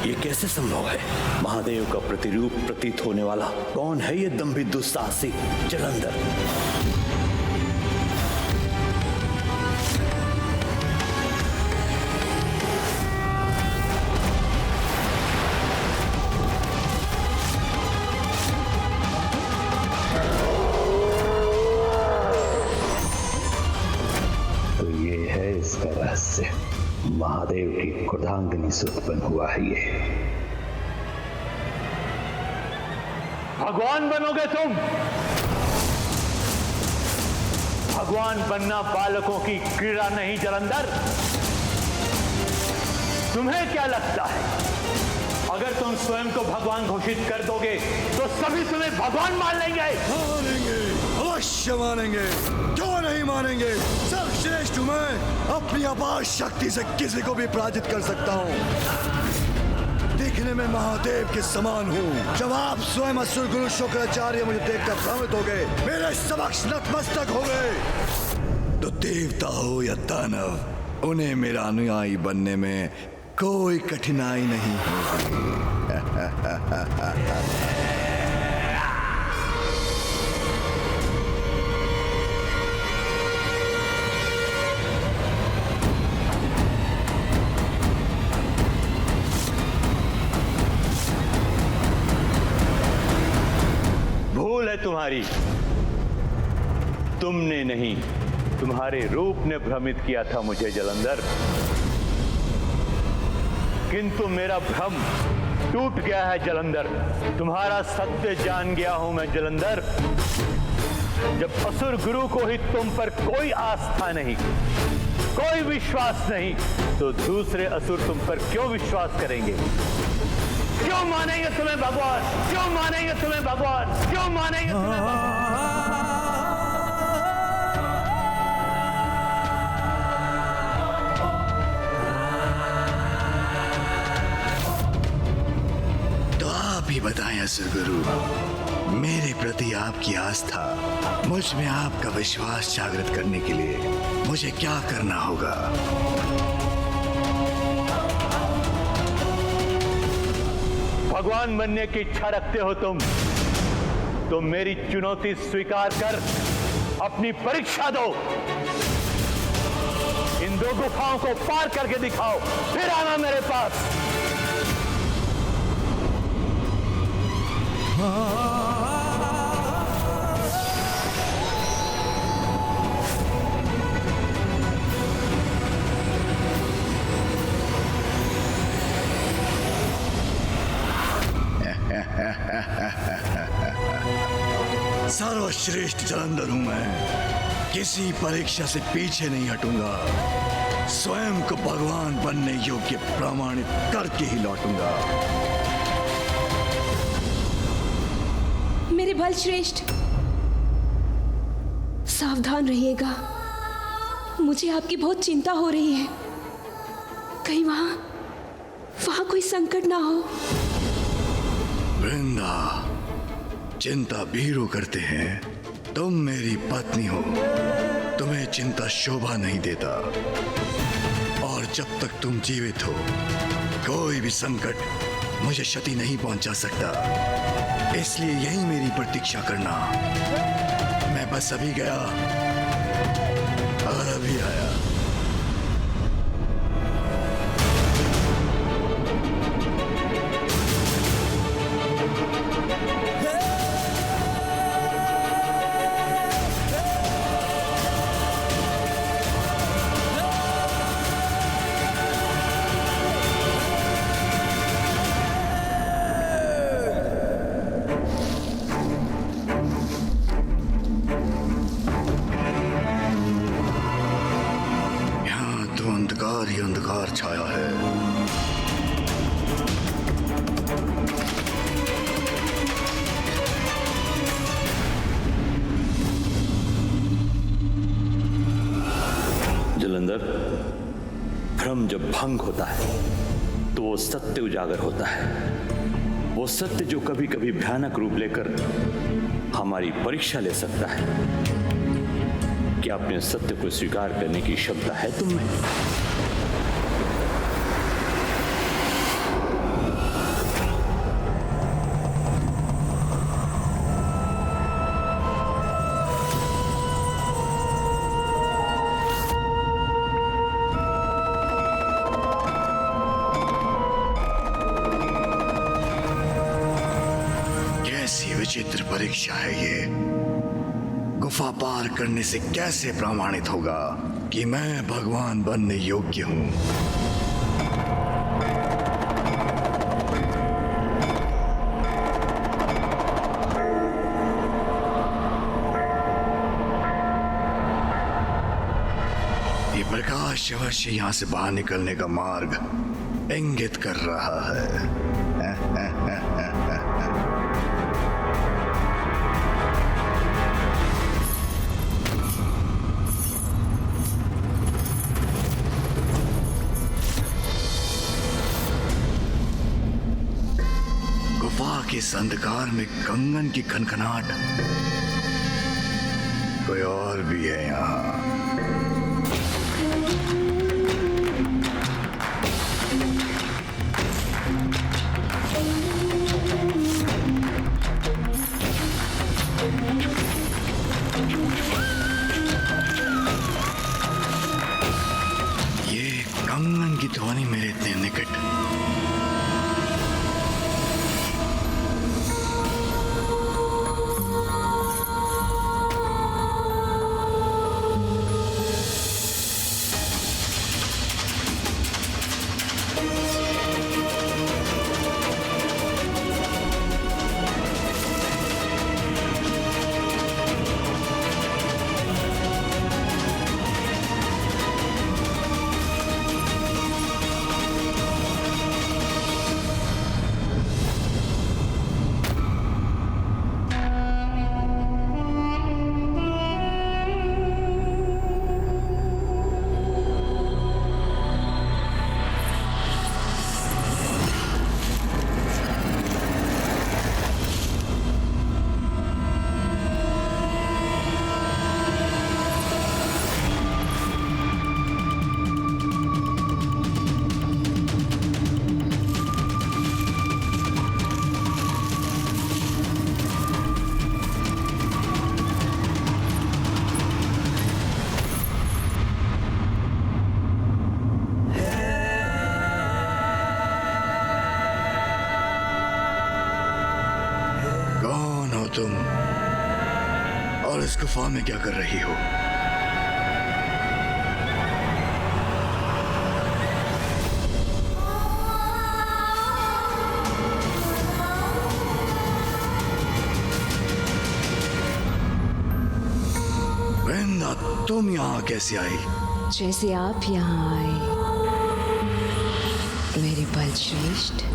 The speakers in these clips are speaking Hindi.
ये कैसे संभव है? महादेव का प्रतिरूप प्रतीत होने वाला कौन है ये दंभित दुस्साहसी जलंधर? तो ये है इसका रहस्य। महादेव की क्रोधांगिनी से उत्पन्न हुआ है ये। भगवान बनोगे तुम? भगवान बनना बालकों की क्रीड़ा नहीं जलंधर। तुम्हें क्या लगता है अगर तुम स्वयं को भगवान घोषित कर दोगे तो सभी तुम्हें भगवान मान लेंगे? मानेंगे, अवश्य मानेंगे, क्यों नहीं मानेंगे? सर्वश्रेष्ठ मैं अपनी अपार शक्ति से किसी को भी पराजित कर सकता हूँ। देखने में महादेव के समान हूँ। जब आप स्वयं असुर गुरु शुक्राचार्य मुझे देखकर भ्रमित हो गए, मेरे समक्ष नतमस्तक हो गए, तो देवता हो या दानव, उन्हें मेरा अनुयायी बनने में कोई कठिनाई नहीं होगी। भूल है तुम्हारी। तुमने नहीं, तुम्हारे रूप ने भ्रमित किया था मुझे जलंधर। किंतु मेरा भ्रम टूट गया है जलंधर। तुम्हारा सत्य जान गया हूं मैं जलंधर। जब असुर गुरु को ही तुम पर कोई आस्था नहीं, कोई विश्वास नहीं, तो दूसरे असुर तुम पर क्यों विश्वास करेंगे? क्यों मानेंगे तुम्हें भगवान? क्यों मानेंगे तुम्हें भगवान? क्यों मानेंगे तुम्हें भगवान? भी बताएं असुर गुरु, मेरे प्रति आपकी आस्था, मुझ में आपका विश्वास जागृत करने के लिए मुझे क्या करना होगा? भगवान बनने की इच्छा रखते हो तुम, तो मेरी चुनौती स्वीकार कर अपनी परीक्षा दो। इन दो गुफाओं को पार करके दिखाओ, फिर आना मेरे पास। सर्वश्रेष्ठ जलंधर हूं मैं, किसी परीक्षा से पीछे नहीं हटूंगा। स्वयं को भगवान बनने योग्य प्रमाणित करके ही लौटूंगा। मेरे बल श्रेष्ठ, सावधान रहिएगा। मुझे आपकी बहुत चिंता हो रही है। कहीं वहां कोई संकट ना हो। वृंदा, चिंता भीरू करते हैं। तुम मेरी पत्नी हो, तुम्हें चिंता शोभा नहीं देता। और जब तक तुम जीवित हो, कोई भी संकट मुझे क्षति नहीं पहुंचा सकता। इसलिए यही मेरी प्रतीक्षा करना। मैं बस अभी गया और अभी आया। अंधकार ही अंधकार छाया है। जलंधर, भ्रम जब भंग होता है तो वो सत्य उजागर होता है। वो सत्य जो कभी कभी भयानक रूप लेकर हमारी परीक्षा ले सकता है। क्या अपने सत्य को स्वीकार करने की क्षमता है तुम में? परीक्षा है ये। गुफा पार करने से कैसे प्रमाणित होगा कि मैं भगवान बनने योग्य हूं? ये प्रकाश अवश्य यहां से बाहर निकलने का मार्ग इंगित कर रहा है। गुफा के इस अंधकार में कंगन की खनखनाहट, कोई और भी है यहाँ। ये कंगन की ध्वनि मेरे इतने निकट, तुम और इस गुफा में क्या कर रही हो? वृंदा, तुम यहाँ कैसे आई? जैसे आप यहाँ आए मेरे बलश्रेष्ठ।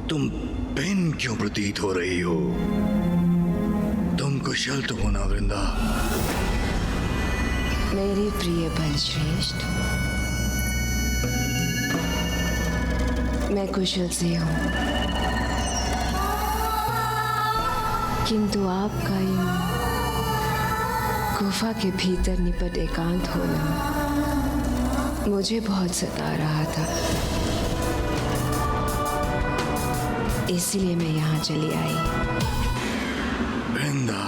तुम पेन क्यों प्रतीत हो रही हो? तुम कुशल तो हो ना वृंदा? मेरे प्रिय बलश्रेष्ठ, मैं कुशल से हूँ, किंतु आपका यूं गुफा के भीतर निपट एकांत होना मुझे बहुत सता रहा था। इसलिए मैं यहाँ चली आई। वृंदा,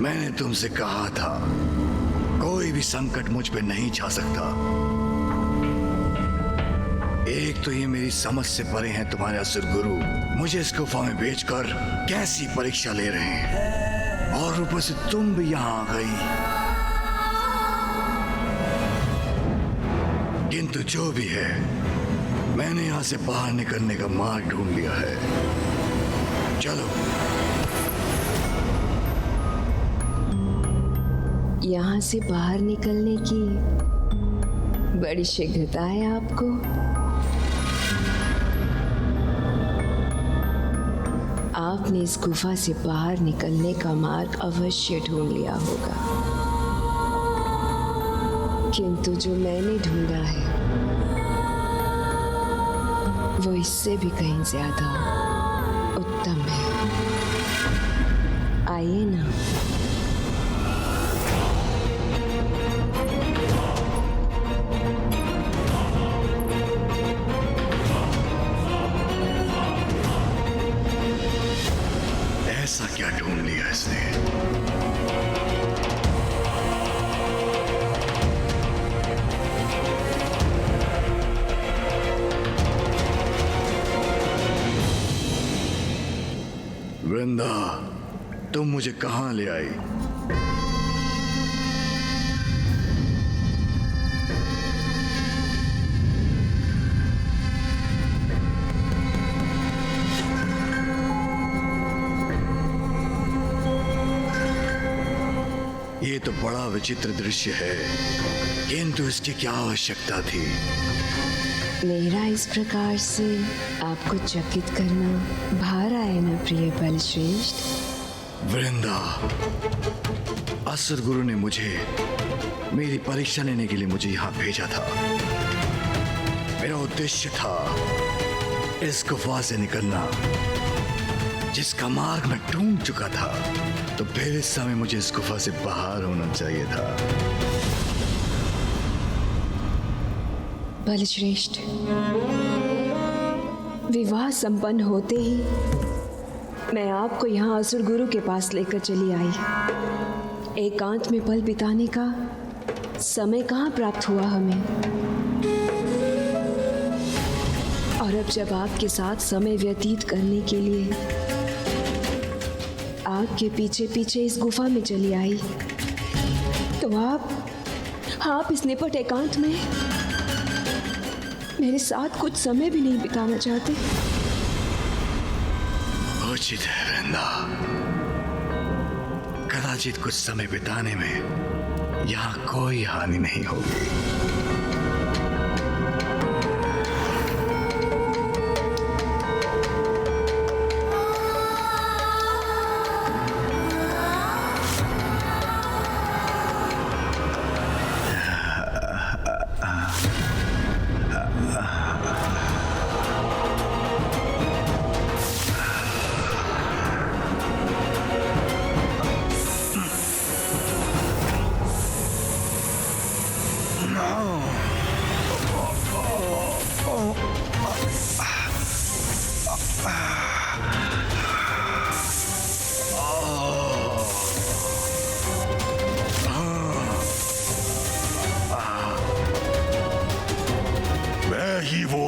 मैंने तुमसे कहा था कोई भी संकट मुझ पे नहीं छा सकता। एक तो ये मेरी समझ से परे हैं तुम्हारे असुर गुरु, मुझे इस गुफा में बेचकर कैसी परीक्षा ले रहे हैं, और ऊपर से तुम भी यहाँ आ गई। किंतु जो भी है, मैंने यहां से बाहर निकलने का मार्ग ढूंढ लिया है। चलो। यहाँ से बाहर निकलने की बड़ी शीघ्रता है आपको। आपने इस गुफा से बाहर निकलने का मार्ग अवश्य ढूंढ लिया होगा, किंतु जो मैंने ढूंढा है वो इससे भी कहीं ज्यादा उत्तम है। आइए ना। ऐसा क्या ढूंढ लिया इसने? वृंदा, तुम मुझे कहां ले आई? ये तो बड़ा विचित्र दृश्य है, किंतु इसकी क्या आवश्यकता थी? मेरा इस प्रकार से आपको चकित करना भार आए ना प्रिय बलश्रेष्ठ। वृंदा, असुर गुरु ने मुझे मेरी परीक्षा लेने के लिए मुझे यहां भेजा था। मेरा उद्देश्य था इस गुफा से निकलना, जिसका मार्ग मैं ढूंढ चुका था। तो फिर इस समय मुझे इस गुफा से बाहर होना चाहिए था। बलश्रेष्ठ, विवाह संपन्न होते ही मैं आपको यहाँ असुर गुरु के पास लेकर चली आई। एकांत में पल बिताने का समय कहाँ प्राप्त हुआ हमें। और अब जब आपके साथ समय व्यतीत करने के लिए आपके पीछे पीछे इस गुफा में चली आई, तो आप इस निपट एकांत में मेरे साथ कुछ समय भी नहीं बिताना चाहते। उचित है वृंदा, कदाचित कुछ समय बिताने में यहाँ कोई हानि नहीं होगी।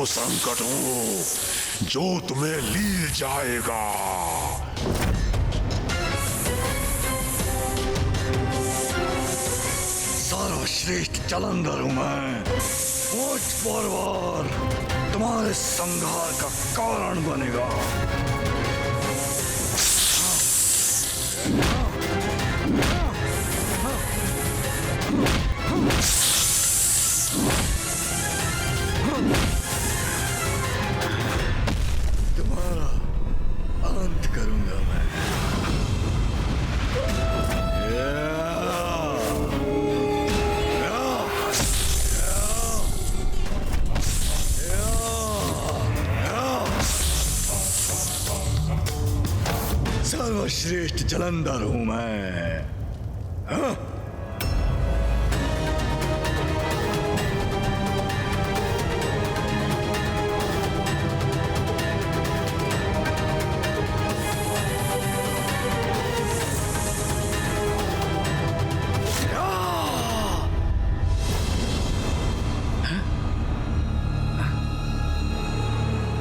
संकट हो जो तुम्हें लील जाएगा। सर्वश्रेष्ठ जालंधर हूं मैं। मुझ पर तुम्हारे संहार का कारण बनेगा। तुम्हारा अंत करूंगा मैं। सर्वश्रेष्ठ जालंधर हूं मैं। हाँ?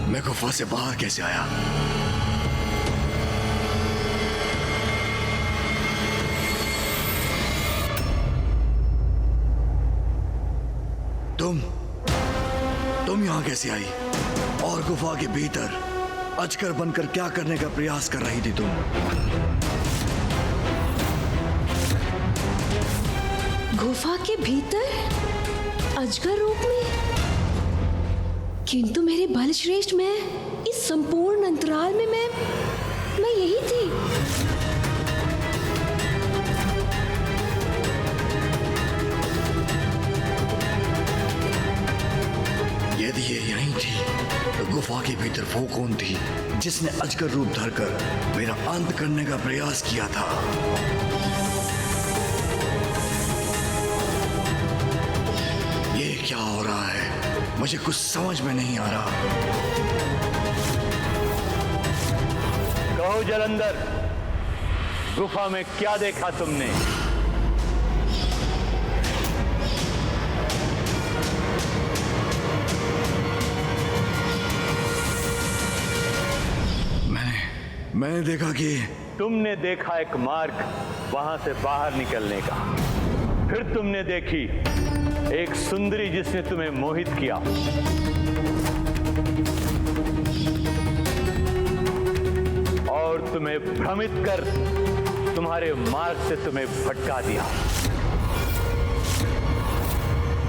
मैं गुफा से बाहर कैसे आया? तुम यहां कैसे आई? और गुफा के भीतर अजगर बनकर क्या करने का प्रयास कर रही थी तुम? गुफा के भीतर अजगर रूप में? किंतु मेरे बलश्रेष्ठ, मैं इस संपूर्ण अंतराल में मैं यही थी। यदि ये यहीं थी तो गुफा के भीतर वो कौन थी जिसने अजगर रूप धरकर मेरा अंत करने का प्रयास किया था? ये क्या हो रहा है? मुझे कुछ समझ में नहीं आ रहा। कहो जालंधर, गुफा में क्या देखा तुमने? मैंने देखा कि तुमने देखा एक मार्ग वहां से बाहर निकलने का, फिर तुमने देखी एक सुंदरी जिसने तुम्हें मोहित किया, और तुम्हें भ्रमित कर तुम्हारे मार्ग से तुम्हें भटका दिया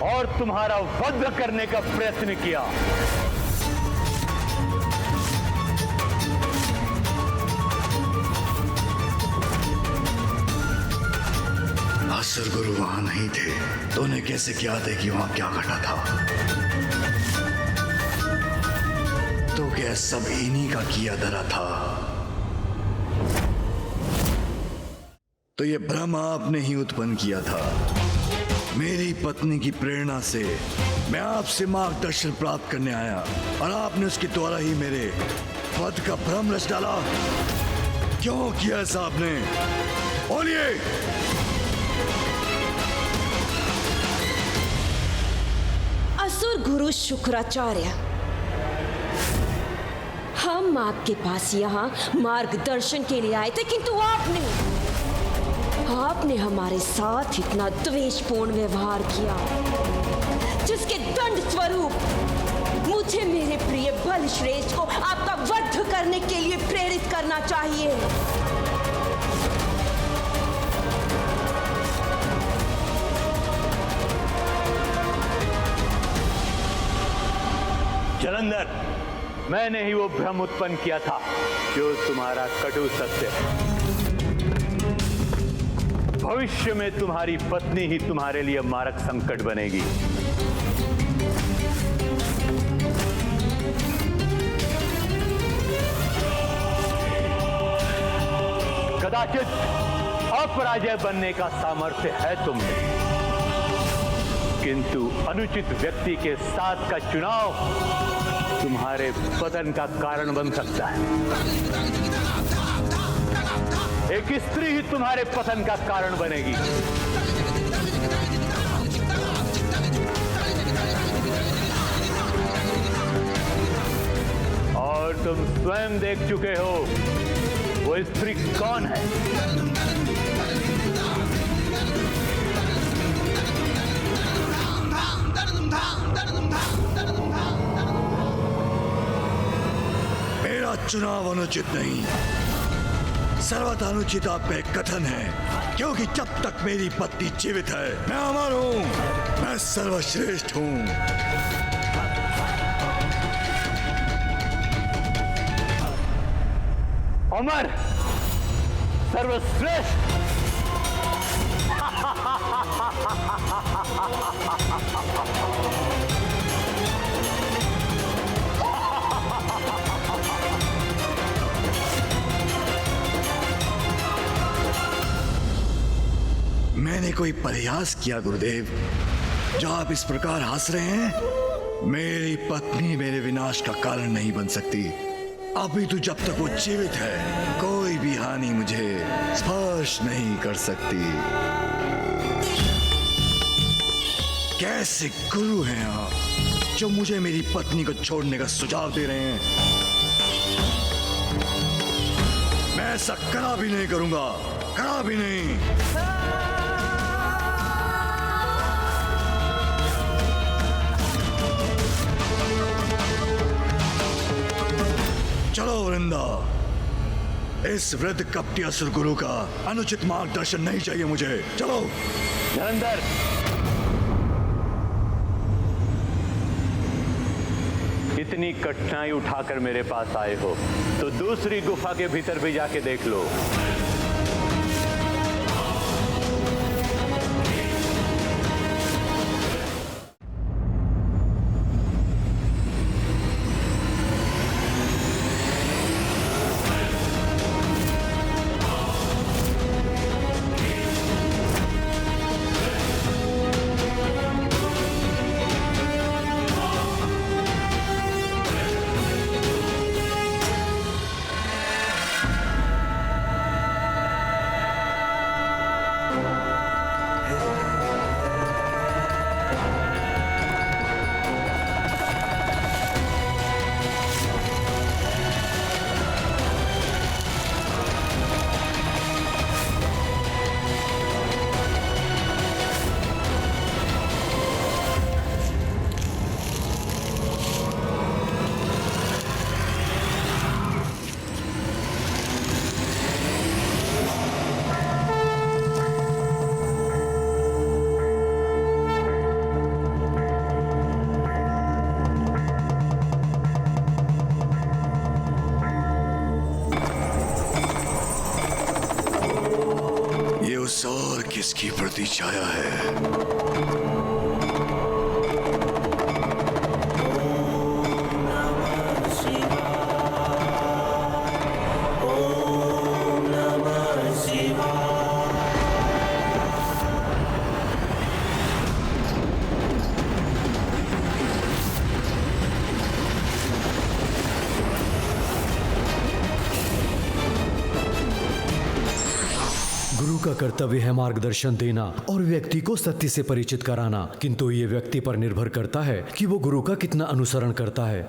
और तुम्हारा वध करने का प्रयत्न किया। असुर गुरु वहां नहीं थे तो उन्हें कैसे ज्ञात है कि वहां क्या घटा था? तो क्या सब इन्हीं का किया धरा था? तो ये भ्रम आपने ही उत्पन्न किया था। मेरी पत्नी की प्रेरणा से मैं आपसे मार्गदर्शन प्राप्त करने आया और आपने उसके द्वारा ही मेरे वध का भ्रम रच डाला। क्यों किया ऐसा आपने? बोलिए। असुर गुरु शुक्राचार्य, हम आपके पास यहाँ मार्गदर्शन के लिए आए थे, किंतु आपने हमारे साथ इतना द्वेषपूर्ण व्यवहार किया जिसके दंड स्वरूप मुझे मेरे प्रिय बलश्रेष्ठ को आपका वध करने के लिए प्रेरित करना चाहिए। जलंधर, मैंने ही वो भ्रम उत्पन्न किया था जो तुम्हारा कटु सत्य है। भविष्य में तुम्हारी पत्नी ही तुम्हारे लिए मारक संकट बनेगी। कदाचित अपराजय बनने का सामर्थ्य है तुमने, किंतु अनुचित व्यक्ति के साथ का चुनाव तुम्हारे पतन का कारण बन सकता है। एक स्त्री ही तुम्हारे पतन का कारण बनेगी। और तुम स्वयं देख चुके हो वो स्त्री कौन है। मेरा चुनाव अनुचित नहीं, सर्वथा अनुचित आप पे कथन है, क्योंकि जब तक मेरी पत्नी जीवित है मैं अमर हूं, मैं सर्वश्रेष्ठ हूं। अमर, सर्वश्रेष्ठ। मैंने कोई प्रयास किया गुरुदेव जो आप इस प्रकार हंस रहे हैं? मेरी पत्नी मेरे विनाश का कारण नहीं बन सकती। अभी तो जब तक वो जीवित है कोई भी हानि मुझे स्पर्श नहीं कर सकती। कैसे गुरु हैं आप जो मुझे मेरी पत्नी को छोड़ने का सुझाव दे रहे हैं? मैं ऐसा करा भी नहीं करूंगा, करा भी नहीं। चलो वृंदा, इस वृद्ध कपटी असुर गुरु का अनुचित मार्गदर्शन नहीं चाहिए मुझे। चलो। जलंधर, इतनी कठिनाई उठाकर मेरे पास आए हो तो दूसरी गुफा के भीतर भी जाके देख लो। छाया है। गुरु का कर्तव्य है मार्गदर्शन देना और व्यक्ति को सत्य से परिचित कराना, किंतु ये व्यक्ति पर निर्भर करता है कि वो गुरु का कितना अनुसरण करता है।